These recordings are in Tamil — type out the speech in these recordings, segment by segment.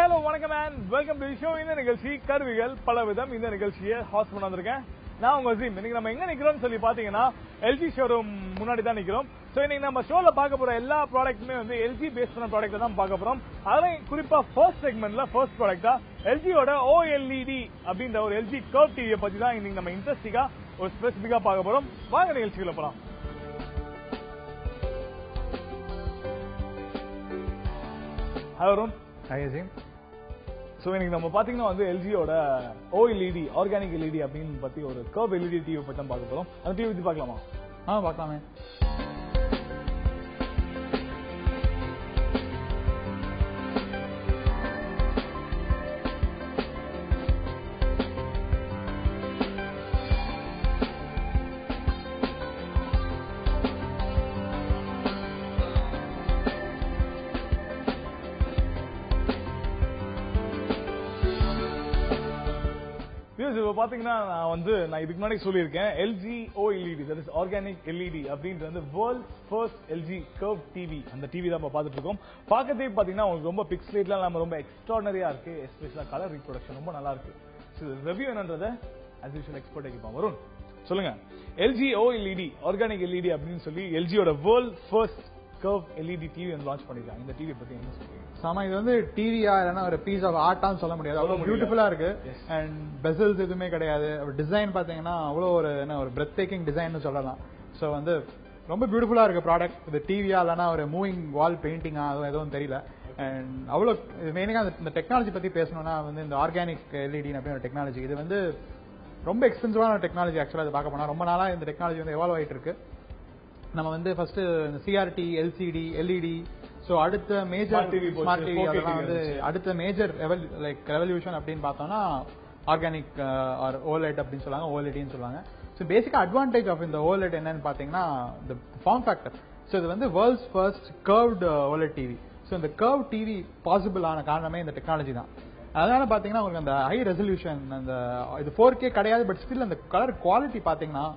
ஹலோ வணக்கம் மேன், வெல்கம் டு ஷோ. இந்த நிகழ்ச்சி கருவிகள் பலவிதம். இந்த நிகழ்ச்சியை ஹாஸ்ட் பண்ண வந்திருக்கேன் நான் உங்க ஜீம். இன்னைக்கு நம்ம எங்க நிக்கிறோம்னு சொல்லி பாத்தீங்கன்னா எல்ஜி ஷோரூம் முன்னாடி தான் நிக்கிறோம். சோ இன்னைக்கு நம்ம ஷோல பார்க்க போற எல்லா ப்ராடக்ட்டுமே வந்து எல்ஜி பேஸ் பண்ண ப்ராடக்ட் தான் பார்க்க போறோம். அதுல குறிப்பா ஃபர்ஸ்ட் செக்மெண்ட்ல ஃபர்ஸ்ட் ப்ராடக்ட்டா எல்ஜியோட ஓஎல்இடி அப்படின்ற ஒரு எல்ஜி கர்வ் டிவியை பத்தி தான் இன்னைக்கு நம்ம இன்ட்ரெஸ்டிங்கா ஒரு ஸ்பெசிபிக்கா பார்க்க போறோம். வாங்க நிகழ்ச்சிக்குள்ள போலாம். Hello Arun. Hi Azeem. So இன்னைக்கு நம்ம பாத்தீங்கன்னா வந்து எல்ஜியோட ஓஎல்இடி ஆர்கானிக் எல்இடி அப்படின்னு பத்தி ஒரு கர்வ் எல்இடி டிவி பத்தி தான் பார்க்க போறோம். அந்த டிவி பத்தி பார்க்கலாமா? பார்க்கலாமே. இப்போ பாத்தீங்கன்னா நான் இதுக்கு முன்னாடி சொல்லியிருக்கேன் LG OLED, that is organic LED அப்படின்றது வந்து world's first LG curve TV. அந்த டிவி தான் நம்ம பார்த்துட்டு இருக்கோம். பார்க்கறதே பாத்தீங்கன்னா உங்களுக்கு ரொம்ப பிக்சலேட்லாம் நம்ம ரொம்ப எக்ஸ்ட்ராடனரியா இருக்கு. எஸ்பெஷலா கலர் ரீப்ரொடக்ஷன் ரொம்ப நல்லா இருக்கு. ரிவ்யூ என்னன்றதை as usual எக்ஸ்பர்ட் ஆகிப்போம். வரும் சொல்லுங்க. எல்ஜி ஓஎல்இடி ஆர்கானிக் எல்இடி அப்படின்னு சொல்லி எல்ஜியோட world first curve LED TV வந்து லான்ச் பண்ணிருக்காங்க. இந்த டிவி பத்தி என்ன சொல்றீங்க? சாமா, இது வந்து டிவியா இல்லைன்னா ஒரு பீஸ் ஆஃப் ஆர்ட்டான்னு சொல்ல முடியாது. அவ்வளவு பியூட்டிஃபுல்லா இருக்கு. அண்ட் பெசல்ஸ் எதுவுமே கிடையாது. டிசைன் பாத்தீங்கன்னா அவ்வளோ ஒரு பிரெத் டேக்கிங் டிசைன் சொல்லலாம். ஸோ வந்து ரொம்ப பியூட்டிஃபுல்லா இருக்கு ப்ராடக்ட். இது டிவியா இல்லைன்னா ஒரு மூவிங் வால் பெயிண்டிங்கா அதுவும் எதுவும் தெரியல. அண்ட் அவ்வளோ மெயினாக இந்த டெக்னாலஜி பத்தி பேசணும்னா வந்து இந்த ஆர்கானிக் எல்இடி அப்படின்னு ஒரு டெக்னாலஜி, இது வந்து ரொம்ப எக்ஸ்பென்சிவான ஒரு டெக்னாலஜி. ஆக்சுவலாக இது பார்க்க போனா ரொம்ப நாளா இந்த டெக்னாலஜி வந்து எவால்வ் ஆயிட்டு இருக்கு. நம்ம வந்து first CRT, LCD, LED, so அடுத்த மேஜர் ஸ்மார்ட் டிவி அதெல்லாம் வந்து அடுத்த மேஜர் ரெவல்யூஷன் அப்படின்னு பார்த்தோம்னா ஆர்கானிக் ஆர் ஓலெட் அப்படின்னு சொல்லுவாங்க, ஓஎல்இடின்னு சொல்லுவாங்க. ஸோ பேசிக்கா அட்வான்டேஜ் ஆஃப் இந்த ஓலெட் என்னன்னு பார்த்தீங்கன்னா இந்த ஃபார்ம் ஃபேக்டர். ஸோ இது வந்து world's first curved OLED TV. So இந்த கர்வ் டிவி பாசிபிள் ஆன காரணமே இந்த டெக்னாலஜி தான். அதனால பாத்தீங்கன்னா உங்களுக்கு அந்த ஹை ரெசல்யூஷன், அந்த இது 4K கிடையாது, பட் ஸ்டில் அந்த கலர் குவாலிட்டி பாத்தீங்கன்னா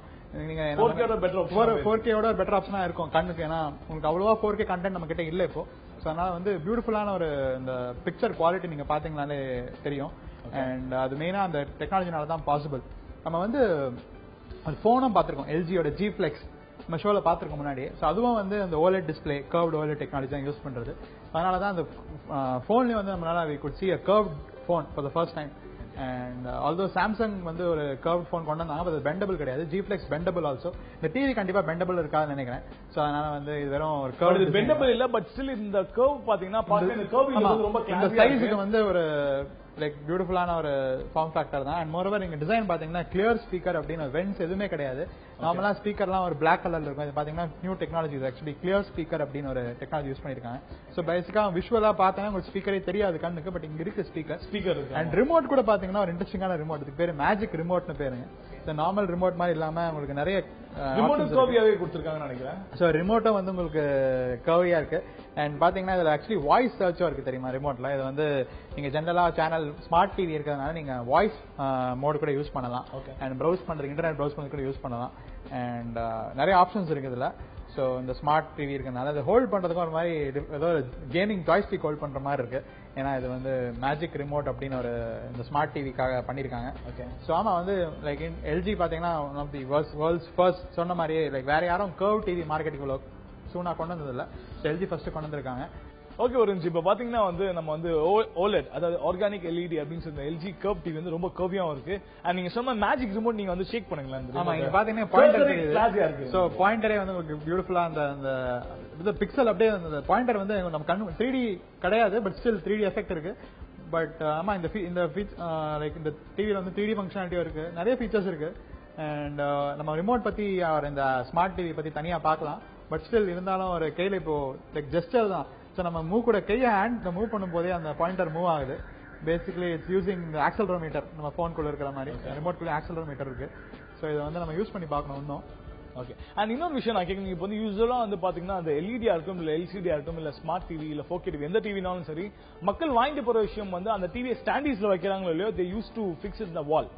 நீங்க 4K-ஓட பெட்டர் ஆப்ஷனா இருக்கும் கண்ணுக்கு. ஏன்னா உங்களுக்கு அவ்வளவா 4K கண்டென்ட் நம்ம கிட்ட இல்ல இப்போ. ஸோ அதனால வந்து பியூட்டிஃபுல்லான ஒரு இந்த பிக்சர் குவாலிட்டி நீங்க பாத்தீங்கன்னாலே தெரியும். அண்ட் அது மெயினா அந்த டெக்னாலஜினால தான் பாசிபிள். நம்ம வந்து ஒரு போனும் பார்த்திருக்கோம், எல்ஜியோட ஜி ஃபிளெக்ஸ் நம்ம ஷோல பார்த்திருக்கோம் முன்னாடி. ஸோ அதுவும் வந்து அந்த OLED display, curved OLED technology தான் யூஸ் பண்றது. அதனால தான் அந்த போன்லயும் வந்து நம்மளால we could see a curved phone for the first time. And although Samsung வந்து ஒரு கர்வ் போன் கொண்டு வந்தாங்க, அது பெண்டபிள் கிடையாது. G flex bendable also. இந்த டிவி கண்டிப்பா பெண்டபிள் இருக்காதுன்னு நினைக்கிறேன். சோ அதனால வந்து இது வெறும் ஒரு கர்வ் பெண்டபிள் இல்ல, பட் ஸ்டில் இந்த கர்வ் பாத்தீங்கன்னா இந்த சைஸுக்கு வந்து ஒரு பியூட்டிஃபுல்லான ஒரு ஃபார்ம் ஃபேக்டர் தான். அண்ட் மோரோவர் நீங்க டிசைன் பாத்தீங்கன்னா கிளியர் ஸ்பீக்கர் அப்படின்னு வென்ட்ஸ் எதுவுமே கிடையாது. நார்மலா ஸ்பீக்கர்லாம் ஒரு பிளாக் கலர்ல இருக்கும். இது பாத்தீங்கன்னா new technology. Actually clear speaker அப்படின்னு ஒரு டெக்னாலஜி யூஸ் பண்ணிருக்காங்க. சோ பேசிக்கா விஷுவலா பார்த்தா உங்களுக்கு ஸ்பீக்கரே தெரியாது கண்ணுக்கு, பட் இங்க இருக்கு ஸ்பீக்கர் இருக்கு. அண்ட் ரிமோட் கூட பாத்தீங்கன்னா ஒரு இன்ட்ரெஸ்டிங்கான ரிமோட். இதுக்கு பேரு மேஜிக் ரிமோட்னு பேருங்க. இந்த நார்மல் ரிமோட் மாதிரி இல்லாம உங்களுக்கு நிறைய கர்வியாவே கொடுத்திருக்காங்கன்னு நினைக்கிறேன். சோ ரிமோட்டும் வந்து உங்களுக்கு கர்வியா இருக்கு. அண்ட் பாத்தீங்கன்னா இதுல ஆக்சுவலி வாய்ஸ் சர்ச்சும் இருக்கு தெரியுமா ரிமோட்ல. இது வந்து நீங்க ஜெனரலா சேனல் ஸ்மார்ட் டிவி இருக்கிறதுனால நீங்க வாய்ஸ் மோட் கூட யூஸ் பண்ணலாம். அண்ட் ப்ரௌஸ் பண்றதுக்கு இன்டர்நெட் ப்ரௌஸ் பண்றது கூட யூஸ் பண்ணலாம். அண்ட் நிறைய ஆப்ஷன்ஸ் இருக்கு இதுல. ஸோ இந்த ஸ்மார்ட் டிவி இருக்கனால அதை ஹோல்ட் பண்றதுக்கு ஒரு மாதிரி ஏதோ கேமிங் ஜாய்ஸ்டிக் ஹோல்ட் பண்ற மாதிரி இருக்கு. ஏன்னா இது வந்து மேஜிக் ரிமோட் அப்படின்னு ஒரு இந்த ஸ்மார்ட் டிவிக்காக பண்ணிருக்காங்க. ஸோ ஆமா வந்து லைக் எல்ஜி பாத்தீங்கன்னா one of the world's first சொன்ன மாதிரியே வேற யாரும் கர்வ் டிவி மார்க்கெட்டுக்குள்ள சூனா கொண்டு வந்தது இல்ல. எல்ஜி ஃபர்ஸ்ட் கொண்டு வந்திருக்காங்க. ஓகே ஒரு இப்ப பாத்தீங்கன்னா வந்து நம்ம வந்து ஓலெட் அதாவது ஆர்கானிக் எல்இடி அப்படின்னு சொல்ற எல்ஜி கர்வ் டிவி வந்து ரொம்ப கர்வியாவும் இருக்கு. அண்ட் நீங்க சொன்ன மேஜிக் ரிமோட் நீங்க வந்து ஷேக் பண்ணுங்களேன். ஆமா, இங்க பாத்தீங்கன்னா பாயிண்டர் இருக்கு. சோ பாயிண்டரே வந்து உங்களுக்கு பியூட்டிஃபுல்லா அந்த பிக்சல் அப்படியே அந்த பாயிண்டர் வந்து நம்ம கண்ணு 3D கிடையாது, பட் ஸ்டில் 3D எஃபெக்ட் இருக்கு. பட் ஆமா இந்த லைக் இந்த டிவில வந்து 3D ஃபங்க்ஷனாலிட்டி இருக்கு, நிறைய ஃபீச்சர்ஸ் இருக்கு. அண்ட் நம்ம ரிமோட் பத்தி இந்த ஸ்மார்ட் டிவி பத்தி தனியா பார்க்கலாம். பட் ஸ்டில் இருந்தாலும் ஒரு கையில இப்போ லைக் ஜெஸ்டர் தான். ஸோ நம்ம மூவ் கூட கையை ஹேண்ட் மூவ் பண்ணும் போதே அந்த பாயிண்டர் மூவ் ஆகுது. Basically it's using accelerometer. நம்ம போன் குள்ள இருக்கிற மாதிரி ரிமோட் குள்ள ஆக்சலரோமீட்டர் இருக்கு. ஸோ இதை வந்து நம்ம யூஸ் பண்ணி பார்க்கணும் இன்னும். ஓகே. அண்ட் இன்னொரு விஷயம் நான் கேட்குறேன், இப்போ வந்து யூஸ்வலா வந்து பாத்தீங்கன்னா அந்த எல்இடியா இருக்கும் இல்ல எல்சிடியா இருக்கும் இல்ல ஸ்மார்ட் டிவி இல்ல 4K டிவி எந்த டிவினாலும் சரி, மக்கள் வாங்கிட்டு போற விஷயம் வந்து அந்த டிவியை ஸ்டாண்டிஸ்ல வைக்கிறாங்களோ இல்லையோ, they use to fix it the wall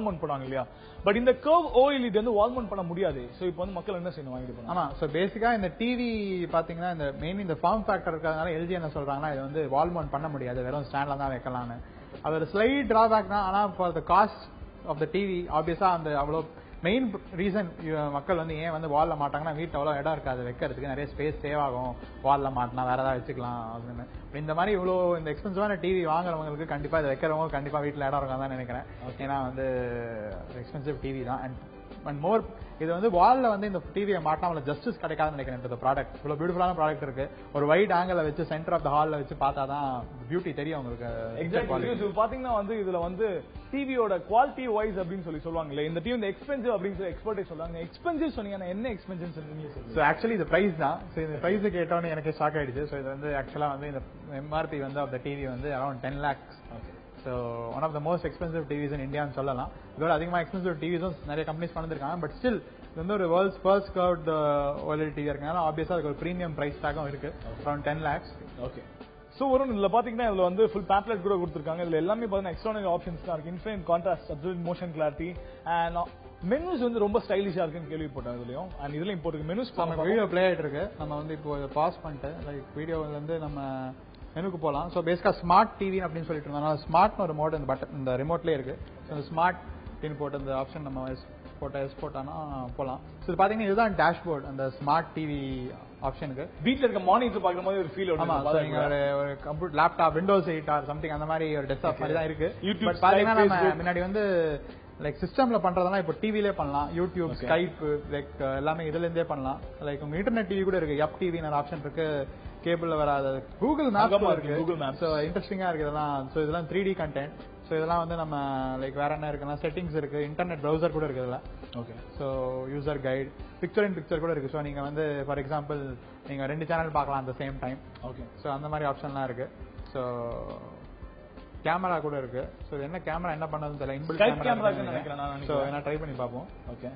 mount பண்ணுவாங்க இல்லையா. பட் இந்த கர்வ் OLED வந்து வால் மவுண்ட் பண்ண முடியாது. சோ இப்போ வந்து மக்கள் என்ன செய்யணும் வாங்கிட்டு போறாங்க? ஆமா, சோ பேசிக்கா இந்த டிவி பாத்தீங்கன்னா இந்த மெயின் இந்த ஃபார்ம் ஃபேக்டர் இருக்கிறதுனால எல்ஜி என்ன சொல்றாங்கன்னா இது வந்து வால் மவுண்ட் பண்ண முடியாது, வெறும் ஸ்டாண்ட்ல தான் வைக்கலாம்னு. அது ஒரு ஸ்லைட் டிராபேக் தான். ஆனா for the cost of the TV ஆப்வியஸா அந்த அவ்வளவு மெயின் ரீசன் மக்கள் வந்து ஏன் வந்து வால்ல மாட்டாங்கன்னா, வீட்டு அவ்வளவு இடம் இருக்காது வைக்கிறதுக்கு, நிறைய ஸ்பேஸ் சேவ் ஆகும், வால்ல மாட்டினா வேற ஏதாவது வச்சுக்கலாம் அப்படின்னு. இந்த மாதிரி இவ்வளவு இந்த எக்ஸ்பென்சிவான டிவி வாங்குறவங்களுக்கு கண்டிப்பா இதை வைக்கிறவங்க கண்டிப்பா வீட்டுல இடம் இருக்கும் தான் நினைக்கிறேன். ஏன்னா வந்து எக்ஸ்பென்சிவ் டிவி தான். அண்ட் மோர் இது வந்து வால்ல வந்து இந்த டிவியை மாட்டாமல ஜஸ்டிஸ் கிடைக்காதுன்னு நினைக்கிறேன். இந்த ப்ராடக்ட் இவ்வளவு பியூட்டிஃபுல்லான ப்ராடக்ட் இருக்கு, ஒரு வைட் ஆங்கிள் வச்சு சென்டர் ஆஃப் த ஹால்ல வச்சு பார்த்தாதான் பியூட்டி தெரியும் உங்களுக்கு. எக்ஸாக்ட்லி. பாத்தீங்கன்னா வந்து இதுல வந்து டிவியோட குவாலிட்டி வைஸ் அப்படின்னு சொல்லுவாங்கல்ல, இந்த டிவி இந்த எக்ஸ்பென்சிவ் அப்படின்னு சொல்லி எக்ஸ்பர்ட்டே சொல்றாங்க. எக்ஸ்பென்சிவ் சொன்னீங்கன்னா என்ன எக்ஸ்பென்சிவ் சொல்றீங்க? சோ ஆக்சுவலி இது பிரைஸ் தான். சோ இந்த பிரைஸ் கேட்டோன்னு எனக்கு ஷாக் ஆயிடுச்சு. சோ இது வந்து ஆக்சுவலா வந்து இந்த எம்ஆர்பி வந்து ஆஃப் த டிவி வந்து around 10 lakhs. So one of the most expensive TVs in இந்தியான்னு சொல்லலாம். இதோட அதிகமாக எக்ஸ்பென்சிவ் டிவிஸும் நிறைய கம்பெனிஸ் பண்ணிருக்காங்க. பட் ஸ்டில் இது வந்து ஒரு world's first curved OLED TV இருக்கனால ஆப்வியஸா அதுக்கு ஒரு ப்ரீமியம் பிரைஸ் டாகும் இருக்கு, அரௌண்ட் 10 lakhs. ஓகே. சோ வரும் இதுல பாத்தீங்கன்னா இதுல வந்து ஃபுல் பேம்ப்ளெட் கூட கொடுத்திருக்காங்க. இதுல எல்லாமே பாத்தீங்கன்னா எக்ஸ்டர்னல் ஆப்ஷன்ஸ் தான் இருக்கு. Infinite contrast, absolute motion clarity and menus வந்து ரொம்ப ஸ்டைலிஷா இருக்குன்னு கேள்விப்பட்டேன் இதுலயும். அண்ட் இதுலயும் இப்போ இருக்கு மெனுஸ். நம்ம வீடியோ பிளே ஆயிட்டு இருக்கு. நம்ம வந்து இப்போ பாஸ் பண்ணிட்டு லைக் வீடியோல இருந்து நம்ம மெனுக்கு போகலாம். ஸோ பேசிக்கா ஸ்மார்ட் டிவி அப்படின்னு சொல்லிட்டு இருந்தோம். ஸ்மார்ட்னு ஒரு மோட் இந்த பட்டன் இந்த ரிமோட்லேயே இருக்கு. ஸோ இந்த ஸ்மார்ட் டிவி போட்டு இந்த ஆப்ஷன் நம்ம எஸ் போட்டானா போகலாம். ஸோ இது பார்த்தீங்கன்னா இதுதான் டேஷ்போர்ட் அந்த ஸ்மார்ட் டிவி ஆப்ஷனுக்கு. வீட்டில் இருக்க மானிட்டர் பார்க்குற மாதிரி ஒரு ஃபீல் வரும். ஆமா, நீங்க ஒரு computer laptop Windows 8 or something அந்த மாதிரி ஒரு டெஸ்க்டாப் மாதிரி தான் இருக்கு. பட் பாத்தீங்கன்னா நம்ம முன்னாடி வந்து லைக் சிஸ்டம்ல பண்றதெல்லாம் இப்போ டிவிலே பண்ணலாம். யூடியூப், ஸ்கைப் லைக் எல்லாமே இதுல இருந்தே பண்ணலாம். லைக் உங்க இன்டர்நெட் டிவி கூட இருக்கு, எப் டிவின்னு ஆப்ஷன் இருக்கு, கேபிள்ல வராது. கூகுள் மேப் இருக்கு. கூகுள் மேப் ஸோ இன்ட்ரெஸ்டிங்கா இருக்கு இதெல்லாம். ஸோ இதெல்லாம் 3D கண்டென்ட். ஸோ இதெல்லாம் வந்து நம்ம லைக் வேற என்ன இருக்குன்னா செட்டிங்ஸ் இருக்கு, இன்டர்நெட் ப்ரௌசர் கூட இருக்கு இதுல. Okay. So user guide, picture in picture கூட இருக்கு. ஸோ நீங்க வந்து ஃபார் எக்ஸாம்பிள் நீங்க 2 சேனல் பார்க்கலாம் அந்த சேம் டைம். ஓகே. ஸோ அந்த மாதிரி ஆப்ஷன்லாம் இருக்கு. ஸோ கேமரா கூட இருக்கு. ஸோ என்ன கேமரா என்ன பண்ணதுன்னு தெரியல, இன்பில்ட் கேமரா நினைக்கிறேன். ஸோ என்ன ட்ரை பண்ணி பார்ப்போம். ஓகே.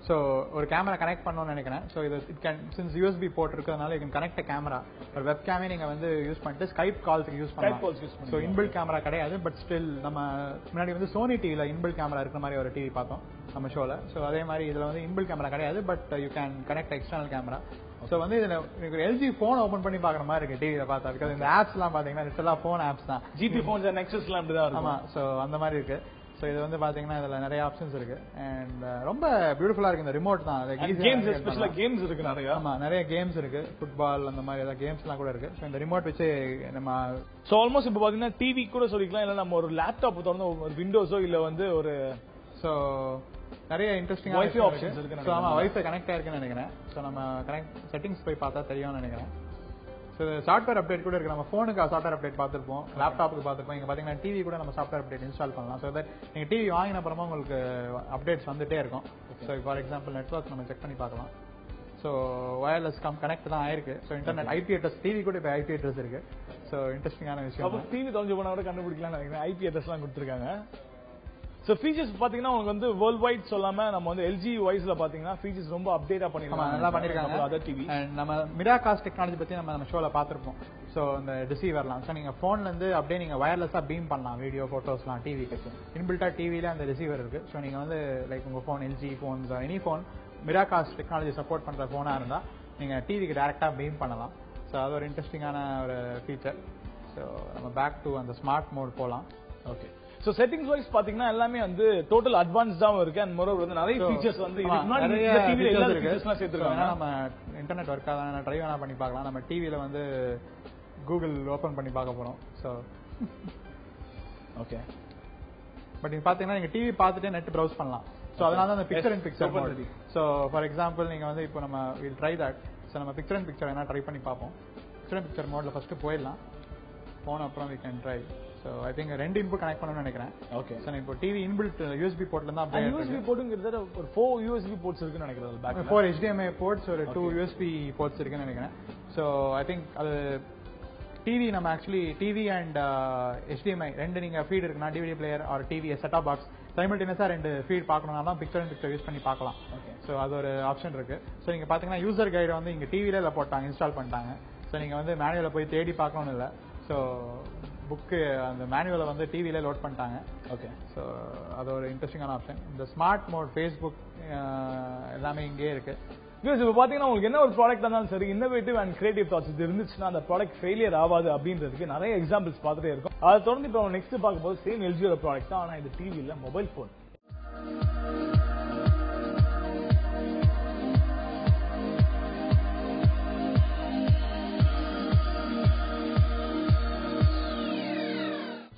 ஸோ ஒரு கேமரா கனெக்ட் பண்ணணும்னு நினைக்கிறேன். ஸோ இது it can since USB port இருக்கிறதுனால இது கனெக்ட் கேமரா. ஒரு வெப் கேமே நீங்க வந்து யூஸ் பண்ணிட்டு ஸ்கைப் கால்ஸ்க்கு யூஸ் பண்ணலாம். ஸோ இன்பில்ட் கேமரா கிடையாது. பட் ஸ்டில் நம்ம முன்னாடி வந்து சோனி டிவில இன்பில்ட் கேமரா இருக்கிற மாதிரி ஒரு டிவி பார்த்தோம் நம்ம ஷோல. ஸோ அதே மாதிரி இதுல வந்து இன்பில்ட் கேமரா கிடையாது. But you can connect external camera. So வந்து இதுல LG போன் ஓபன் பண்ணி பாக்குற மாதிரி இருக்கு டிவியில பார்த்தா. பிகாஸ் இந்த ஆப்ஸ் எல்லாம் பாத்தீங்கன்னா இதெல்லாம் போன் ஆப்ஸ் தான். GT போன்ஸ் நெக்ஸஸ் எல்லாம் அப்படிதான் இருக்கும். ஆமா. ஸோ அந்த மாதிரி இருக்கு. ஸோ இது வந்து பாத்தீங்கன்னா இதுல நிறைய ஆப்ஷன்ஸ் இருக்கு. அண்ட் ரொம்ப பியூட்டிஃபுல்லா இருக்கு இந்த ரிமோட் தான். கேம்ஸ் ஸ்பெஷலா கேம்ஸ் இருக்கு நிறைய. ஆமா, நிறைய கேம்ஸ் இருக்கு, ஃபுட்பால் அந்த மாதிரி ஏதாவது கேம்ஸ் எல்லாம் கூட இருக்கு. ஸோ இந்த ரிமோட் வச்சு நம்ம ஸோ ஆல்மோஸ்ட் இப்போ பாத்தீங்கன்னா டிவி கூட சொல்லிக்கலாம், இல்ல நம்ம ஒரு லேப்டாப் திறந்து ஒரு விண்டோஸோ இல்ல வந்து ஒரு ஸோ நிறைய இன்ட்ரெஸ்டிங் வைஃபை ஆப்ஷன்ஸ் இருக்கு. ஸோ ஆமா, வைஃபை கனெக்ட் ஆயிருக்குன்னு நினைக்கிறேன். ஸோ நம்ம கனெக்ட் செட்டிங்ஸ் போய் பார்த்தா தெரியும்னு நினைக்கிறேன். ஸோ சாஃப்ட்வேர் அப்டேட் கூட இருக்கு. நம்ம ஃபோனுக்கு சாஃப்ட்வேர் அப்டேட் பார்த்துருப்போம், லேப்டாப்புக்கு பார்த்துருப்போம். இங்க பாத்தீங்கன்னா டிவி கூட நம்ம சாஃப்ட்வேர் அப்டேட் இன்ஸ்டால் பண்ணலாம். ஸோ தட் நீங்க டிவி வாங்கின அப்புறமா உங்களுக்கு அப்டேட்ஸ் வந்துட்டே இருக்கும். ஸோ ஃபார் எக்ஸாம்பிள் நெட்வொர்க் நம்ம செக் பண்ணி பார்க்கலாம். ஸோ வயர்லெஸ் கனெக்ட் தான் ஆயிருக்கு. So internet IP address TV கூட இப்போ IP அட்ரஸ் இருக்கு. ஸோ இன்ட்ரெஸ்டிங்கான விஷயம். டிவி தொலைஞ்சு போனா கூட கண்டுபிடிக்கலாம் நினைக்கிறேன். IP அட்ரஸ்லாம் கொடுத்துருக்காங்க. சோ ஃபீச்சர்ஸ் பாத்தீங்கன்னா உங்களுக்கு வந்து வேர்ல்ட் வைட் சொல்லாம நம்ம வந்து LG வைஸ்ல பாத்தீங்கன்னா ஃபீச்சர்ஸ் ரொம்ப அப்டேட்டா பண்ணிருக்காங்க. நல்லா பண்ணிருக்காங்க. அதர் டிவி நம்ம மிராகாஸ்ட் டெக்னாலஜி பத்தி நம்ம ஷோல பாத்திருப்போம். சோ இந்த ரிசீவர்லாம் ஸோ நீங்க போன்ல இருந்து அப்படியே நீங்க வயர்லெஸ்ஸா பீம் பண்ணலாம் வீடியோ போட்டோஸ்லாம் டிவிக்கு. இன்பில்ட்டா டிவில அந்த ரிசீவர் இருக்கு. ஸோ நீங்க வந்து லைக் உங்க phone LG phones any phone Miracast technology support பண்ற போனா இருந்தா நீங்க டிவிக்கு டைரக்டா பீம் பண்ணலாம். ஸோ அது ஒரு இன்ட்ரெஸ்டிங்கான ஒரு ஃபீச்சர். ஸோ நம்ம பேக் டு அந்த ஸ்மார்ட் மோட் போலாம். ஓகே. சோ செட்டிங்ஸ் வைஸ் பாத்தீங்கன்னா எல்லாமே வந்து டோட்டல் அட்வான்ஸ்டாவும் இருக்கு. அண்ட் மோரோவர் வந்து நிறைய ஃபீச்சர்ஸ் வந்து நிறைய டிவில எல்லா ஃபீச்சர்ஸ்லாம் சேர்த்துருக்காங்க. நம்ம இன்டர்நெட் ஒர்க் ஆகாத ட்ரை வேணா பண்ணி பார்க்கலாம். நம்ம டிவில வந்து கூகுள் ஓபன் பண்ணி பார்க்க போறோம். So okay. பட் நீங்க பாத்தீங்கன்னா நீங்க டிவி பார்த்துட்டே நெட் ப்ரௌஸ் பண்ணலாம். சோ அதனால தான் அந்த picture in picture mode. So for example நீங்க வந்து இப்போ நம்ம வில் ட்ரை தட். சோ நம்ம பிக்சர் இன் பிக்சர் வேணா ட்ரை பண்ணி பார்ப்போம். பிக்சர் இன் பிக்சர் மோட்ல ஃபர்ஸ்ட் போயிடலாம். போன அப்புறம் we can try. So I think 2 input connect பண்ணனும்னு நினைக்கிறேன். ஓகே. சோ இப்போ டிவி இன்பில்ட் USB போர்ட்ல இருந்தா அப்படியே USB போர்ட்ங்கிறது ஒரு 4 USB போர்ட்ஸ் இருக்குன்னு நினைக்கிறேன். பேக்ல 4 HDMI போர்ட்ஸ் ஒரு 2 USB போர்ட்ஸ் இருக்குன்னு நினைக்கிறேன். சோ I think அது டிவி நம்ம ஆக்சுவலி டிவி அண்ட் HDMI ரெண்டு நீங்க ஃபீட் இருக்குனா DVD player or TV set top box சைமல்டேனியஸா 2 ஃபீட் பார்க்கணும்னா பிக்சர் இன் பிக்சர் யூஸ் பண்ணி பார்க்கலாம். ஸோ அது ஒரு ஆப்ஷன் இருக்கு. ஸோ நீங்க பாத்தீங்கன்னா யூசர் கைடை வந்து இங்க டிவில போட்டாங்க, இன்ஸ்டால் பண்ணிட்டாங்க. ஸோ நீங்க வந்து மேனுவல போய் தேடி பார்க்கணும்னு இல்லை. ஸோ புக்கு அந்த மேனுவலை வந்து டிவில லோட் பண்ணிட்டாங்க. ஓகே, ஸோ அது ஒரு இன்ட்ரெஸ்டிங்கான ஆப்ஷன். இந்த ஸ்மார்ட் மோட், ஃபேஸ்புக் எல்லாமே இங்கே இருக்கு. இப்போ பாத்தீங்கன்னா உங்களுக்கு என்ன ஒரு ப்ராடக்ட் இருந்தாலும் சரி, இன்னோவேட்டிவ் அண்ட் கிரியேட்டிவ் தாட்ஸ் இது இருந்துச்சுன்னா அந்த ப்ராடக்ட் ஃபெயிலியர் ஆகாது அப்படின்றதுக்கு நிறைய எக்ஸாம்பிள்ஸ் பார்த்துட்டே இருக்கும். அதை தொடர்ந்து இப்போ நெக்ஸ்ட் பார்க்கும்போது சேம் எல்ஜியோட ப்ராடக்ட் தான், ஆனா இது டிவி இல்ல, மொபைல் போன்.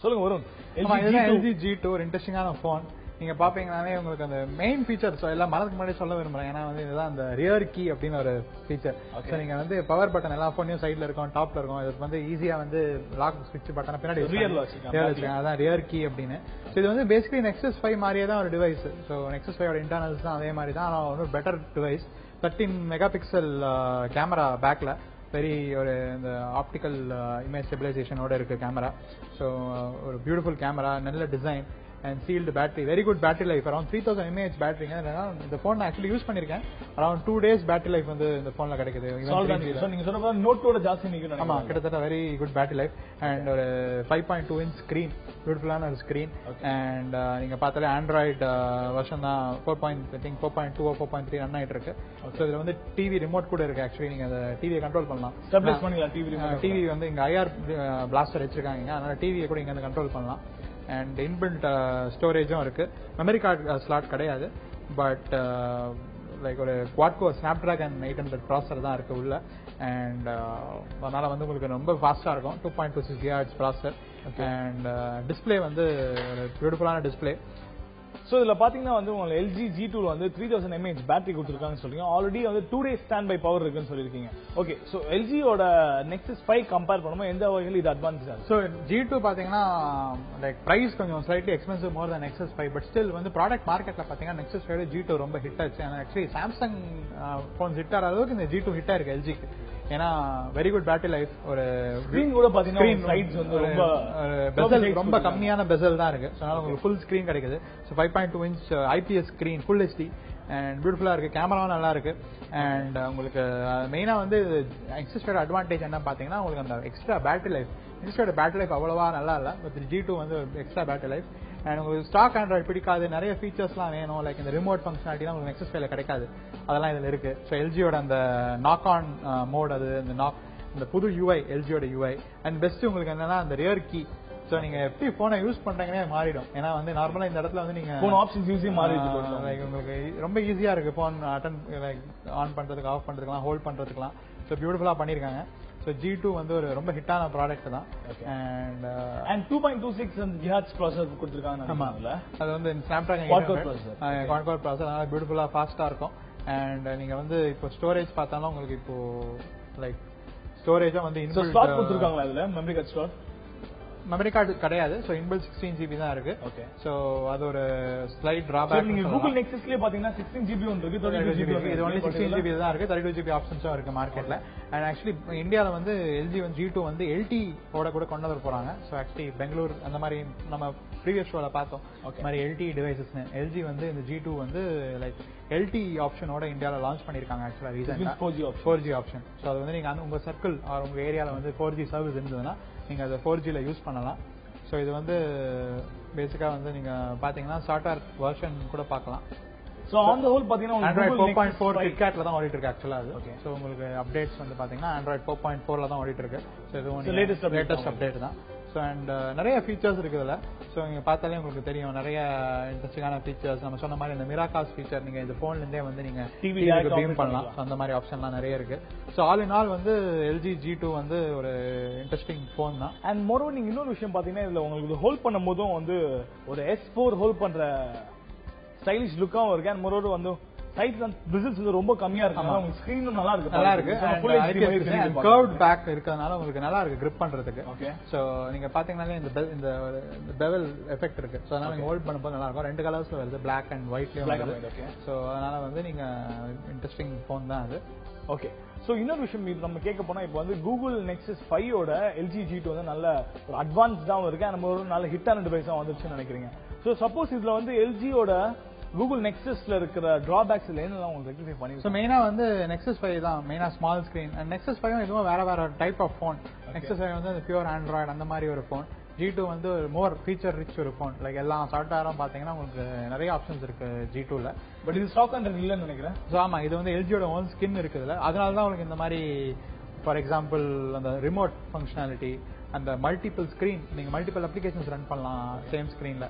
சொல்லுங்க வருண். LG G2 ஒரு இன்ட்ரெஸ்டிங்கான போன். நீங்க பாப்பீங்கன்னாலே உங்களுக்கு அந்த மெயின் ஃபீச்சர்ஸ் எல்லாம் மனதுக்கு முன்னாடி சொல்ல விரும்புறேன். ஏன்னா வந்து இதுதான் அந்த ரியர் கீ அப்படின்னு ஒரு ஃபீச்சர். ஸோ நீங்க வந்து பவர் பட்டன் எல்லா போனையும் சைட்ல இருக்கும், டாப்ல இருக்கும். இதுக்கு வந்து ஈஸியா வந்து லாக் ஸ்விட்ச் பட்டன் பின்னாடி அதான் ரியர் கீ அப்படின்னு. ஸோ இது வந்து பேசிக்கலி Nexus 5 மாதிரியே தான் ஒரு டிவைஸ். ஸோ Nexus 5 இன்டர்னல்ஸ் தான் அதே மாதிரி தான், ஆனால் ஒரு better device. 13 mega pixel camera பேக்ல, வெரி ஒரு இந்த ஆப்டிக்கல் இமேஜ் ஸ்டெபிலைசேஷனோட இருக்கு கேமரா. ஸோ ஒரு பியூட்டிஃபுல் கேமரா, நல்ல design and sealed battery, very good battery life, around 3000 mAh battery. இந்த போன் நான் ஆக்சுவலி யூஸ் பண்ணிருக்கேன். அரௌண்ட் 2 days பேட்டரி லைஃப் வந்து இந்த போன்ல கிடைக்குது. நீங்க சொன்ன நோட்டோட ஜாஸ்தி நிக்குது. ஆமா, கிட்டத்தட்ட very good battery life and ஒரு 5.2 inch ஸ்கிரீன், பியூட்டிஃபுல்லான ஒரு ஸ்கிரீன். அண்ட் நீங்க பார்த்தாலே ஆண்ட்ராய்டு வெர்ஷன் தான் 4.2 or 4.3 ரன் ஆயிட்டு இருக்கு. ஸோ இதுல வந்து டிவி ரிமோட் கூட இருக்கு. ஆக்சுவலி நீங்க அந்த டிவியை கண்ட்ரோல் பண்ணலாம், ஸ்டெபிலைஸ் பண்ணிக்கலாம். டிவி வந்து இங்க ஐஆர் பிளாஸ்டர் வச்சிருக்காங்க, அதனால டிவியை கூட இங்க வந்து கண்ட்ரோல் பண்ணலாம். அண்ட் இன்பில்ட் ஸ்டோரேஜும் இருக்கு. மெமரி கார்டு ஸ்லாட் கிடையாது, பட் லைக் ஒரு குவாட் கோர் ஸ்னாப்டிராகன் 800 ப்ராசஸர் தான் இருக்கு உள்ள. அண்ட் அதனால வந்து உங்களுக்கு ரொம்ப ஃபாஸ்டா இருக்கும். 2.26 GHz ப்ராசஸர். அண்ட் டிஸ்பிளே வந்து ஒரு பியூட்டிஃபுல்லான டிஸ்பிளே. சோ இதுல பாத்தீங்கன்னா வந்து உங்களுக்கு LG G2 வந்து 3000 mAh பேட்டரி கொடுத்திருக்காங்கன்னு சொல்றீங்க. ஆல்ரெடி வந்து 2 days ஸ்டாண்ட் பை பவர் இருக்குன்னு சொல்லிருக்கீங்க. ஓகே, சோ LGயோட Nexus 5 கம்பேர் பண்ணும்போது எந்த வகையில் இது அட்வான்ஸ் ஆகும்? சோ G2 பாத்தீங்கன்னா லைக் பிரைஸ் கொஞ்சம் slightly expensive more then Nexus 5, but still வந்து ப்ராடக்ட் மார்க்கெட்ல பாத்தீங்கன்னா Nexus 5 G2 ரொம்ப ஹிட் ஆச்சு. ஆக்சுவலி சாம்சங் போன் ஹிட் ஆகிற அளவுக்கு இந்த G2 ஹிட் ஆயிருக்கு LGக்கு. ஏன்னா வெரி குட் பேட்டரி லைஃப். ஒரு ஸ்கிரீன் கூட பாத்தீங்கன்னா சைட்ஸ் வந்து பெசல் ரொம்ப கம்மியான பெசல் தான் இருக்கு. அதனால உங்களுக்கு ஃபுல் ஸ்கிரீன் கிடைக்குது. So 5.2 inch IPS screen, full HD and பியூட்டிஃபுல்லா இருக்கு. கேமராவும் நல்லா இருக்கு. அண்ட் உங்களுக்கு மெயினா வந்து Nexus 5 அட்வான்டேஜ் என்ன பாத்தீங்கன்னா உங்களுக்கு அந்த extra battery life. Nexus 5 battery life அவ்வளவா நல்லா இல்ல, பட் G2 வந்து எக்ஸ்ட்ரா பேட்டரி லைஃப். அண்ட் உங்களுக்கு ஸ்டாக் ஆண்ட்ராய்டு பிடிக்காது, நிறைய ஃபீச்சர்ஸ்லாம் வேணும், லைக் இந்த ரிமோட் ஃபங்க்ஷனாலிட்டி தான் உங்களுக்கு Nexus 5 கிடைக்காது, அதெல்லாம் இதுல இருக்கு. ஸோ LGயோட அந்த நாக் ஆன் மோட், அது இந்த புது UI, LGயோட UI. அண்ட் பெஸ்ட் உங்களுக்கு என்னன்னா அந்த ரியர் கீ. சோ நீங்க எப்படி போனை யூஸ் பண்றீங்கன்னே மாறிடும். ஏன்னா வந்து நார்மலா இந்த இடத்துல வந்து நீங்க போன் ஆப்ஷன்ஸ் யூஸே மாறிடுது. லைக் உங்களுக்கு ரொம்ப ஈஸியா இருக்கு போன் லைக் ஆன் பண்றதுக்கு, ஆஃப் பண்றதுக்குலாம், ஹோல்ட் பண்றதுக்குலாம். ஸோ பியூட்டிஃபுல்லா பண்ணிருக்காங்க. ஸோ G2 வந்து ஒரு ரொம்ப ஹிட்டான ப்ராடக்ட் தான். அண்ட் 2.26 GHz ப்ராசஸர் கொடுத்திருக்காங்க. ஆமா, அது வந்து ஸ்னாப்டிராகன் குவாட் கோர் ப்ராசஸர், அதனால பியூட்டிஃபுல்லா ஃபாஸ்டா இருக்கும். அண்ட் நீங்க வந்து இப்போ ஸ்டோரேஜ் பார்த்தாலும் உங்களுக்கு இப்போ லைக் ஸ்டோரேஜும் வந்து இன்பில்ட் கொடுத்திருக்காங்களா இதுல? Memory card slot memory card கிடையாது. சோ இன்பில்ட் 16 GB தான் இருக்கு. சோ அது ஒரு ஸ்லைட் டிராபேக். நீங்க Google Nexusலயே பாத்தீங்கன்னா 16 GB இருக்கு, 32 GB இருக்கு. இது only 16 GB தான் இருக்கு. 32 GB ஆப்ஷன்ஸும் இருக்கு மார்க்கெட்ல. அண்ட் ஆக்சுவலி இந்தியால வந்து LG வந்து G2 வந்து LT ஓட கூட கொண்டு வர போறாங்க. சோ ஆக்சுவலி பெங்களூர் அந்த மாதிரி நம்ம ப்ரீவியஸ் ஷோல பார்த்தோம் மாதிரி LT டிவைசஸ். LG வந்து இந்த G2 வந்து லைக் LT ஆப்ஷனோட இந்தியால லான்ச் பண்ணிருக்காங்க. ஆக்சுவலா ரீசன்ட்டா 4G ஆப்ஷன். சோ அது வந்து நீங்க உங்க சர்க்கிள் ஆர் உங்க ஏரியால வந்து 4G சர்வீஸ் இருந்ததுன்னா நீங்க அதை 4Gல யூஸ் பண்ணலாம். ஸோ இது வந்து பேசிக்கா வந்து நீங்க பாத்தீங்கன்னா சாஃப்ட்வேர் வெர்ஷன் கூட பார்க்கலாம். சோ ஆன் தி ஹோல் பாத்தீங்கன்னா Android 4.4 KitKatல தான் ஓடிட்டு இருக்கு ஆக்சுவலா அது. சோ உங்களுக்கு அப்டேட்ஸ் வந்து பாத்தீங்கன்னா Android 4.4ல தான் ஓடிட்டு இருக்கு. சோ இது லேட்டஸ்ட் அப்டேட் தான். ஸோ அண்ட் நிறைய ஃபீச்சர்ஸ் இருக்கு இதுல. ஸோ நீங்க பார்த்தாலே உங்களுக்கு தெரியும் நிறைய இன்ட்ரெஸ்டிங்கான ஃபீச்சர்ஸ். நம்ம சொன்ன மாதிரி இந்த மிராகாஸ் ஃபீச்சர் நீங்க இந்த போன்ல இருந்தே வந்து நீங்க டிவிக்கு பீம் பண்ணலாம். அந்த மாதிரி ஆப்ஷன்லாம் நிறைய இருக்கு. ஸோ ஆல் இன் ஆல் வந்து LG G2 வந்து ஒரு இன்ட்ரெஸ்டிங் போன் தான். அண்ட் மோரோவர் நீங்க இன்னொரு விஷயம் பாத்தீங்கன்னா இதுல உங்களுக்கு ஹோல்ட் பண்ணும் போதும் வந்து ஒரு S4 ஹோல்ட் பண்ற ஸ்டைலிஷ் லுக்காவும் இருக்கு. அண்ட் மோரோவர் வந்து சைட்ஸ் அண்ட் பிசில்ஸ் வந்து ரொம்ப கம்மியா இருக்கு. உங்களுக்கு ஸ்கிரீனும் நல்லா இருக்கு. கர்வ்ட் பேக் இருக்கறனால உங்களுக்கு நல்லா இருக்கு grip பண்றதுக்கு. சோ நீங்க பாத்தீங்கன்னாலே இந்த பெவல் எஃபெக்ட் இருக்கு. சோ அதனால நீங்க ஹோல்ட் பண்ணும்போது நல்லா இருக்கும். 2 கலர்ஸ்ல வருது, Black and Whiteலயும் வருது. சோ அதனால வந்து நீங்க இன்ட்ரெஸ்டிங் போன் தான் அது. ஓகே, சோ இன்னொரு விஷயம் இது நம்ம கேட்க போனா இப்போ வந்து Google Nexus 5 ஓட LG G2 வந்து நல்ல ஒரு அட்வான்ஸ்டாவும் இருக்கு. நம்ம ஒரு நல்ல ஹிட்டான டிவைஸா வந்துருச்சுன்னு நினைக்கிறீங்க. சோ சப்போஸ் இதுல வந்து எல்ஜியோட கூகுள் நெக்ஸஸ்ல இருக்கிற டிராபேக்ஸ் என்னெல்லாம் உங்களுக்கு ரெக்டிஃபை பண்ணி ஸோ மெயினா வந்து நெக்ஸஸ் 5 தான் மெயினா ஸ்மால் ஸ்கிரீன் அண்ட் நெக்ஸஸ் 5 இதுவும் வேற டைப் ஆஃப் ஃபோன். நெக்ஸஸ் 5 வந்து பியூர் ஆண்ட்ராய்டு அந்த மாதிரி ஒரு ஃபோன். G2 வந்து மோர் ஃபீச்சர் ரிச் ஒரு ஃபோன். லைக் எல்லா சாஃப்ட்வேரும் பாத்தீங்கன்னா உங்களுக்கு நிறைய ஆப்ஷன்ஸ் இருக்கு G2ல. பட் இது ஸ்டாக் அண்ட் இல்லன்னு நினைக்கிறேன். ஸோ ஆமா, இது வந்து எல்ஜியோட ஓன் ஸ்கின் இருக்குதுல, அதனால தான் உங்களுக்கு இந்த மாதிரி ஃபார் எக்ஸாம்பிள் அந்த ரிமோட் ஃபங்க்ஷனாலிட்டி, அந்த மல்டிபிள் ஸ்கிரீன், நீங்க மல்டிபிள் அப்ளிகேஷன்ஸ் ரன் பண்ணலாம் சேம் ஸ்கிரீன்ல.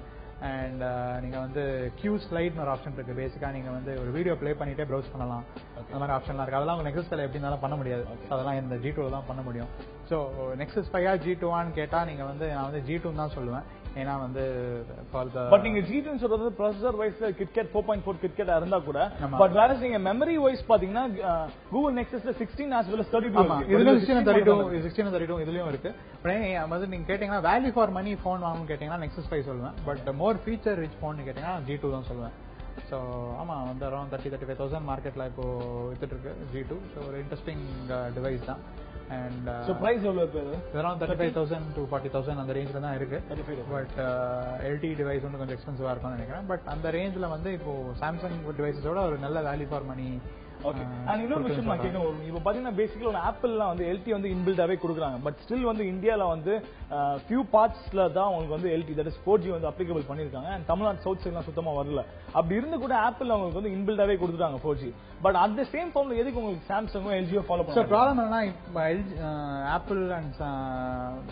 அண்ட் நீங்க வந்து கியூ ஸ்லைட்னு ஒரு ஆப்ஷன் இருக்கு. பேசிக்கா நீங்க வந்து ஒரு வீடியோ ப்ளே பண்ணிட்டே ப்ரௌஸ் பண்ணலாம். அந்த மாதிரி ஆப்ஷன்லாம் இருக்கு. அதெல்லாம் நெக்ஸஸ்ல எப்படினாலும் பண்ண முடியாது. அதெல்லாம் இந்த G2 தான் பண்ண முடியும். ஸோ நெக்ஸஸ் 5 G2 கேட்டா நீங்க வந்து நான் வந்து G2 தான் சொல்லுவேன். ஏன்னா வந்து பட் நீங்க G2 சொல்றது ப்ராசஸர் வைஸ்ல KitKat 4.4 KitKat இருந்தா கூட, பட் வேற நீங்க மெமரி வைஸ் பாத்தீங்கன்னா கூகுள் நெக்ஸஸ்ல 16 as well as 32 இதுல 16 இதுலயும் இருக்கு. வந்து நீங்க கேட்டீங்கன்னா வேல்யூ ஃபார் மணி ஃபோன் வாங்கணும்னு கேட்டீங்கன்னா நெக்ஸஸ் 5 சொல்லுவேன். But more feature rich phone கேட்டீங்கன்னா G2 தான் சொல்லுவேன். ஸோ ஆமா வந்து அரௌண்ட் 35,000 மார்க்கெட்ல இப்போ வித்துட்டு இருக்கு G2. ஸோ ஒரு இன்ட்ரெஸ்டிங் டிவைஸ் தான். அண்ட் சோ பிரைஸ் எவ்வளவு இருக்கு? அரௌண்ட் 35,000 to 40,000 அந்த ரேஞ்சில தான் இருக்கு. பட் LTE டிவைஸ் வந்து கொஞ்சம் எக்ஸ்பென்சிவா இருக்கும்னு நினைக்கிறேன். பட் அந்த ரேஞ்சில வந்து இப்போ சாம்சங் டிவைஸஸோட ஒரு நல்ல value for money. Okay. And இன்னொரு விஷயம் நான் கேட்கணும். இப்போ பாத்தீங்கன்னா பேசிக்கலி ஒரு ஆப்பிள்லாம் வந்து LTE வந்து இன்பில்டாவே கொடுக்குறாங்க. பட் ஸ்டில் வந்து இந்தியால வந்து ஃபியூ பார்ட்ஸ்ல தான் உங்களுக்கு வந்து LTE தட் இஸ் 4G வந்து அப்ளிகபிள் பண்ணிருக்காங்க. அண்ட் தமிழ்நாடு சவுத் சைட்லாம் சுத்தமா வரல. அப்படி இருந்து கூட ஆப்பிள் அவங்களுக்கு வந்து இன்பில்டாவே கொடுத்துட்டாங்க 4G. But at the same டைம்ல எதுக்கு உங்களுக்கு சாம்சங்கும் LGயோ ஃபாலோ பண்ணுவாங்க? ப்ராப்ளம் என்னன்னா ஆப்பிள் அண்ட்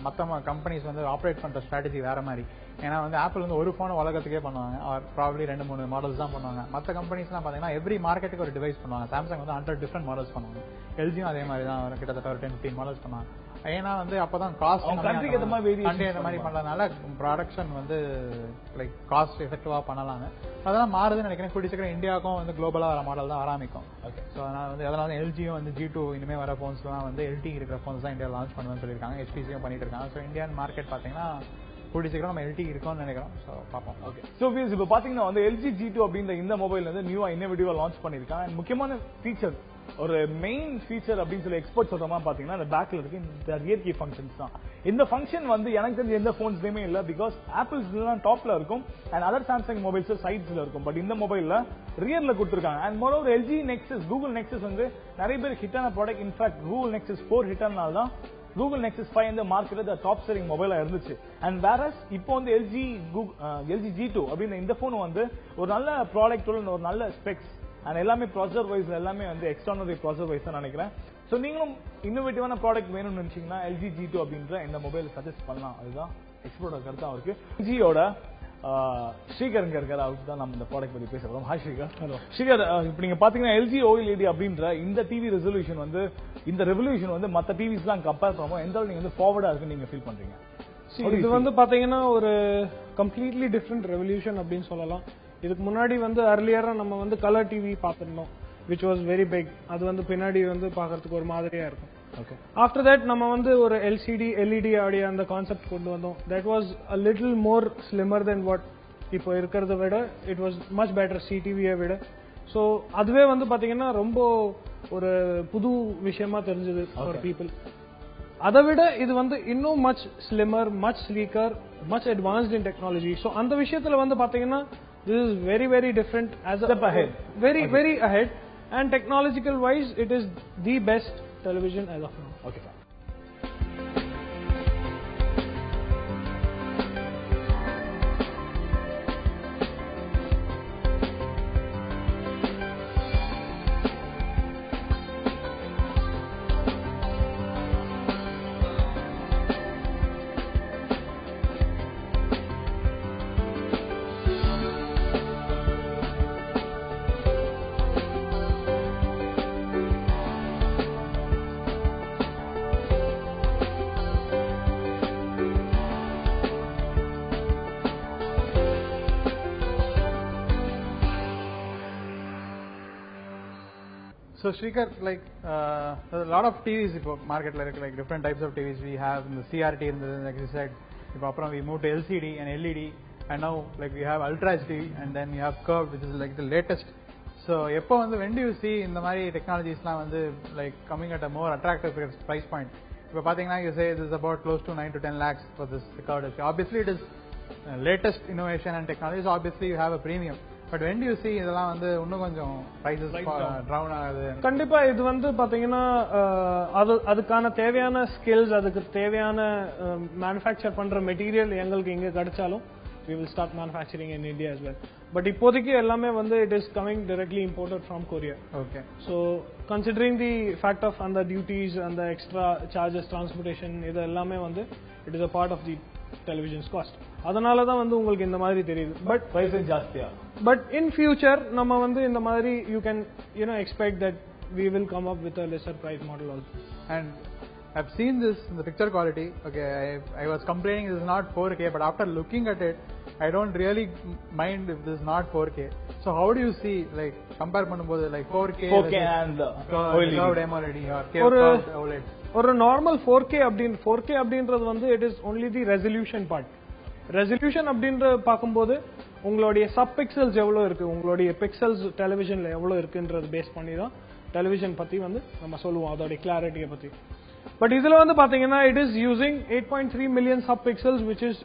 மற்ற கம்பெனிஸ் வந்து ஆப்ரேட் பண்ற ஸ்ட்ராட்டஜி வேற மாதிரி. ஏன்னா வந்து ஆப்பிள் வந்து ஒரு போனை உலகத்துக்கே பண்ணுவாங்க, ஆர் ப்ராப்ளி 2-3 மாடல்ஸ் தான் பண்ணுவாங்க. மற்ற கம்பெனிஸ்லாம் பாத்தீங்கன்னா எவ்ரி மார்க்கெட்டுக்கு ஒரு டிவைஸ் பண்ணுவாங்க. சாம்சங் வந்து 100 டிஃபரெண்ட் மாடல்ஸ் பண்ணுவாங்க. எல்ஜியும் அதே மாதிரி தான் கிட்டத்தட்ட ஒரு 10-15 மாடல்ஸ் பண்ணுவாங்க. ஏன்னா வந்து அப்பதான் காஸ்ட் அந்த மாதிரி பண்றதுனால ப்ரொடக்ஷன் வந்து லைக் காஸ்ட் எஃபெக்டிவா பண்ணலாங்க. அதெல்லாம் மாறுதுன்னு நினைக்கிறேன். கூடிய சீக்கிரம் இந்தியாவுக்கும் வந்து குளோபலா வர மாடல் தான் ஆரம்பிக்கும். ஸோ அதனால வந்து அதனால எல்ஜியும் வந்து G2 இனிமே வர போன்ஸ்லாம் வந்து LTE இருக்கிற போன்ஸ் தான் இந்தியா லான்ச் பண்ணுவேன்னு சொல்லியிருக்காங்க. HPCயும் பண்ணிட்டு இருக்காங்க. ஸோ இந்தியன் மார்க்கெட் பாத்தீங்கன்னா கூடிய சீக்கிரம் நம்ம LTE இருக்கோம்னு நினைக்கிறோம். ஸோ பார்ப்போம். ஓகே. ஸோ இப்போ பாத்தீங்கன்னா வந்து LG G2 அப்படின்ற இந்த மொபைல் வந்து நியூவா இன்னோவேட்டிவா லான்ச் பண்ணிருக்காங்க. அண்ட் முக்கியமான ஃபீச்சர், ஒரு மெயின் ஃபீச்சர் அப்படின்னு சொல்லி எக்ஸ்பர்ட் சொல்ற மாதிரி பாத்தீங்கன்னா இந்த பேக்ல இருக்கு இந்த ரியர் கீ ஃபங்க்ஷன்ஸ் தான். இந்த ஃபங்க்ஷன் வந்து எனக்கு தெரிஞ்ச எந்த போன்ஸ்லயுமே இல்ல. பிகாஸ் ஆப்பிள்ஸ் எல்லாம் டாப்ல இருக்கும் அண்ட் அதர் சாம்சங் மொபைல்ஸ் சைட்ஸ்ல இருக்கும். பட் இந்த மொபைல்ல ரியர்ல கொடுத்துருக்காங்க. And moreover LG Nexus, Google nexus வந்து நிறைய பேர் ஹிட்டான ப்ராடக்ட். இன்ஃபேக்ட் கூகுள் Nexus 4 ஹிட்டானால தான் கூகுள் Nexus 5 இந்த மார்க்கெட்ல டாப் செல்லிங் மொபைலா இருந்துச்சு. அண்ட் வேறஸ் இப்போ வந்து LG G2 அப்படின்னு இந்த போன் வந்து ஒரு நல்ல ப்ராடக்டோட ஒரு நல்ல ஸ்பெக்ஸ் அண்ட் எல்லாமே ப்ராசஸர் வைஸ் எல்லாமே வந்து எக்ஸ்ட்ரானரி ப்ராசஸர் வைஸ் தான் நினைக்கிறேன். ஸோ நீங்களும் இன்னோவேட்டிவான ப்ராடக்ட் வேணும்னு நினைச்சீங்கன்னா LG G2 அப்படின்ற இந்த மொபைல் சஜஸ்ட் பண்ணலாம். அதுதான் எக்ஸ்போர்ட்டோட கருத்தா இருக்கு. LGயோட ஸ்ரீகர் இருக்காரு, அவருக்கு தான் நம்ம இந்த ப்ராடக்ட் பத்தி பேச போறோம். ஹாய் ஸ்ரீகர். ஹலோ ஸ்ரீகர். இப்போ நீங்க பாத்தீங்கன்னா LG OLED அப்படின்ற இந்த டிவி ரெசல்யூஷன் வந்து இந்த ரெவல்யூஷன் வந்து மற்ற டிவிஸ்லாம் கம்பேர் பண்ணும்போது எந்த நீங்க வந்து ஃபார்வர்டா இருக்குன்னு நீங்க ஃபீல் பண்றீங்க? இது வந்து பாத்தீங்கன்னா ஒரு கம்ப்ளீட்லி டிஃப்ரெண்ட் ரெவல்யூஷன் அப்படின்னு சொல்லலாம். இதுக்கு முன்னாடி வந்து அர்லியரா நம்ம வந்து கலர் டிவி பார்த்திருந்தோம், விச் வாஸ் வெரி பிக். அது வந்து பின்னாடி வந்து பாக்குறதுக்கு ஒரு மாதிரியா இருக்கும். ஓகே. ஆஃப்டர் தட் நம்ம வந்து ஒரு LCD LED ஆடிய அந்த கான்செப்ட் கொண்டு வந்தோம். That was a little more slimmer than what இப்போ இருக்கிறத விட. இட் வாஸ் மச் பெட்டர் CTVயை விட. ஸோ அதுவே வந்து பாத்தீங்கன்னா ரொம்ப ஒரு புது விஷயமா தெரிஞ்சது ஃபார் பீப்புள். அதை விட இது வந்து இன்னும் much slimmer, much sleeker, much advanced in technology. So அந்த விஷயத்துல வந்து பாத்தீங்கன்னா this is very very different as a step ahead, very ahead, and technological wise it is the best television as of now. Okay sir. So Shrikar, like there's a lot of TVs in market, like different types of TVs we have. In the CRT, like you said, we moved to LCD and LED, and now like we have Ultra HD, and then we have curved, which is like the latest. So when do you see in the mari technologies like coming at a more attractive price point? If you say this is about close to 9 to 10 lakhs for this curved. Obviously it is latest innovation and technology, so obviously you have a premium. But when do you see இதெல்லாம் வந்து இன்னும் கொஞ்சம் prices down ஆகுது? கண்டிப்பா இது வந்து பாத்தீங்கன்னா அதுக்கான தேவையான ஸ்கில்ஸ், அதுக்கு தேவையான மேனுஃபேக்சர் பண்ற மெட்டீரியல் எங்களுக்கு இங்க கிடைச்சாலும் we will start manufacturing in India as well. But இப்போதைக்கு எல்லாமே வந்து it is coming directly imported from Korea. Okay. So considering the fact of and the duties and the extra charges, transportation, இது எல்லாமே வந்து it is a part of the television's cost. அதனால தான் வந்து உங்களுக்கு இந்த மாதிரி தெரியுது. பட் பிரைஸ் ஜாஸ்தியா. பட் in future நம்ம வந்து இந்த மாதிரி you can expect that we will come up with a lesser price model also. And I've seen this in the picture quality. Okay, I was complaining this is not 4K, but after looking at it, I don't really mind if this is not 4K. So how do you see, like, compare பண்ணும்போது like 4K and curved AMOLED or curved OLED? ஒரு நார்மல் 4K அப்படின்றது வந்து it is only the resolution part. Resolution அப்படின்ற பார்க்கும்போது உங்களுடைய சப் பிக்சல்ஸ் எவ்வளவு இருக்கு, உங்களுடைய பிக்சல்ஸ் டெலிவிஷன்ல எவ்வளவு இருக்குன்றது பேஸ் பண்ணி தான் டெலிவிஷன் பத்தி வந்து நம்ம சொல்லுவோம், அதோட கிளாரிட்டியை பத்தி. பட் இதுல வந்து பாத்தீங்கன்னா it is using 8.3 million sub pixels which is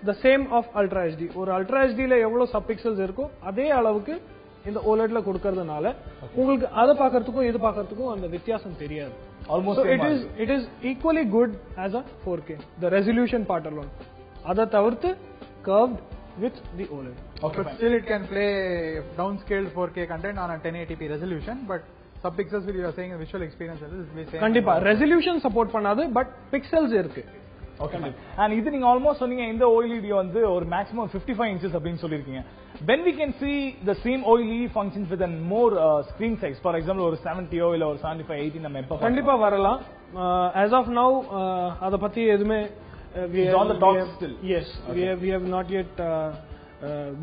the same of ultra HD. ஒரு அல்ட்ரா ஹெச்டில எவ்வளவு சப் பிக்சல்ஸ் இருக்கோ அதே அளவுக்கு இந்த OLEDல கொடுக்கறதுனால உங்களுக்கு அதை பார்க்கறதுக்கும் இது பார்க்கறதுக்கும் அந்த வித்தியாசம் தெரியாது. Almost it is equally good as a 4K, the resolution part alone. அதை தவிர்த்து curved with the OLED. Okay, but still it can play downscaled 4K content on a 1080p resolution, but sub-pixels you are saying visual experience is the same. கண்டிப்பா resolution support பண்ணாது, but pixels இருக்கு. Okay, and இது நீங்க ஆல்மோஸ்ட் சொன்னீங்க இந்த OLED வந்து ஒரு maximum 55 inches அப்படின்னு சொல்லிருக்கீங்க. When we can see the same OLED functions with a more screen size, for example ஒரு 70 இல்ல ஒரு 75 80 நம்ம எப்ப கண்டிப்பா வரலாம். As of now அத பத்தி எதுமே it's on the talks still. Yes, okay. we have not yet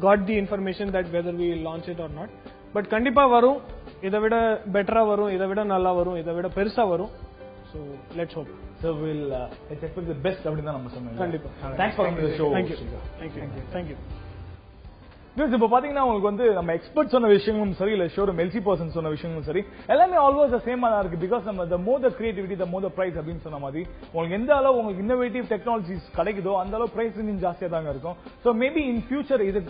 got the information that whether we will launch it or not. But கண்டிப்பா வரும், இதை விட பெட்டரா வரும், இதை விட நல்லா வரும், இதை விட பெருசா வரும். So let's hope. So we'll expect the best அப்படிதான் நம்ம சொன்னோம். கண்டிப்பா. Thanks for coming to the show. Thank you. இப்போ பாத்தீங்கன்னா உங்களுக்கு வந்து நம்ம எக்ஸ்பர்ட் சொன்ன விஷயங்களும் சரி இல்ல ஷோரூம் எல்சி பர்சன் சொன்ன விஷயங்களும் சரி எல்லாமே ஆல்மோஸ்ட் சேமா தான் இருக்கு. பிகாஸ் நம்ம the more the creativity the more the price அப்படின்னு சொன்ன மாதிரி உங்களுக்கு எந்த அளவு உங்களுக்கு இன்னோவேட்டிவ் டெக்னாலஜிஸ் கிடைக்குதோ அந்த அளவு பிரைஸ் இன்னும் ஜாஸ்தியா தாங்க இருக்கும். ஸோ மேபி இன் ஃபியூச்சர் இது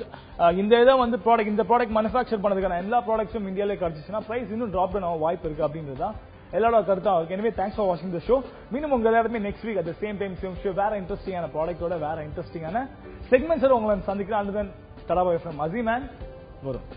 இந்த இதை வந்து இந்த ப்ராடக்ட் மேனுஃபேக்சர் பண்ணதுக்கான எல்லா ப்ராடக்ட்ஸும் இந்தியாவிலே கிடைச்சிச்சுன்னா பிரைஸ் இன்னும் ட்ராப் பண்ண வாய்ப்பு இருக்கு அப்படின்றது தான் எல்லாரோட கருத்தா இருக்கு. எனவே தேங்க்ஸ் ஃபார் வாட்சிங் த ஷோ. மீண்டும் உங்க எல்லாருமே next week at the same time same show வேற இன்ட்ரெஸ்டிங்கான ப்ராடக்டோட வேற இன்ட்ரெஸ்டிங்கான செக்மெண்ட்ஸோட உங்களை சந்திக்கிறேன். அதுதான் தடாபாய் ஃப்ரம் அசீம் அண்ட் வரும்.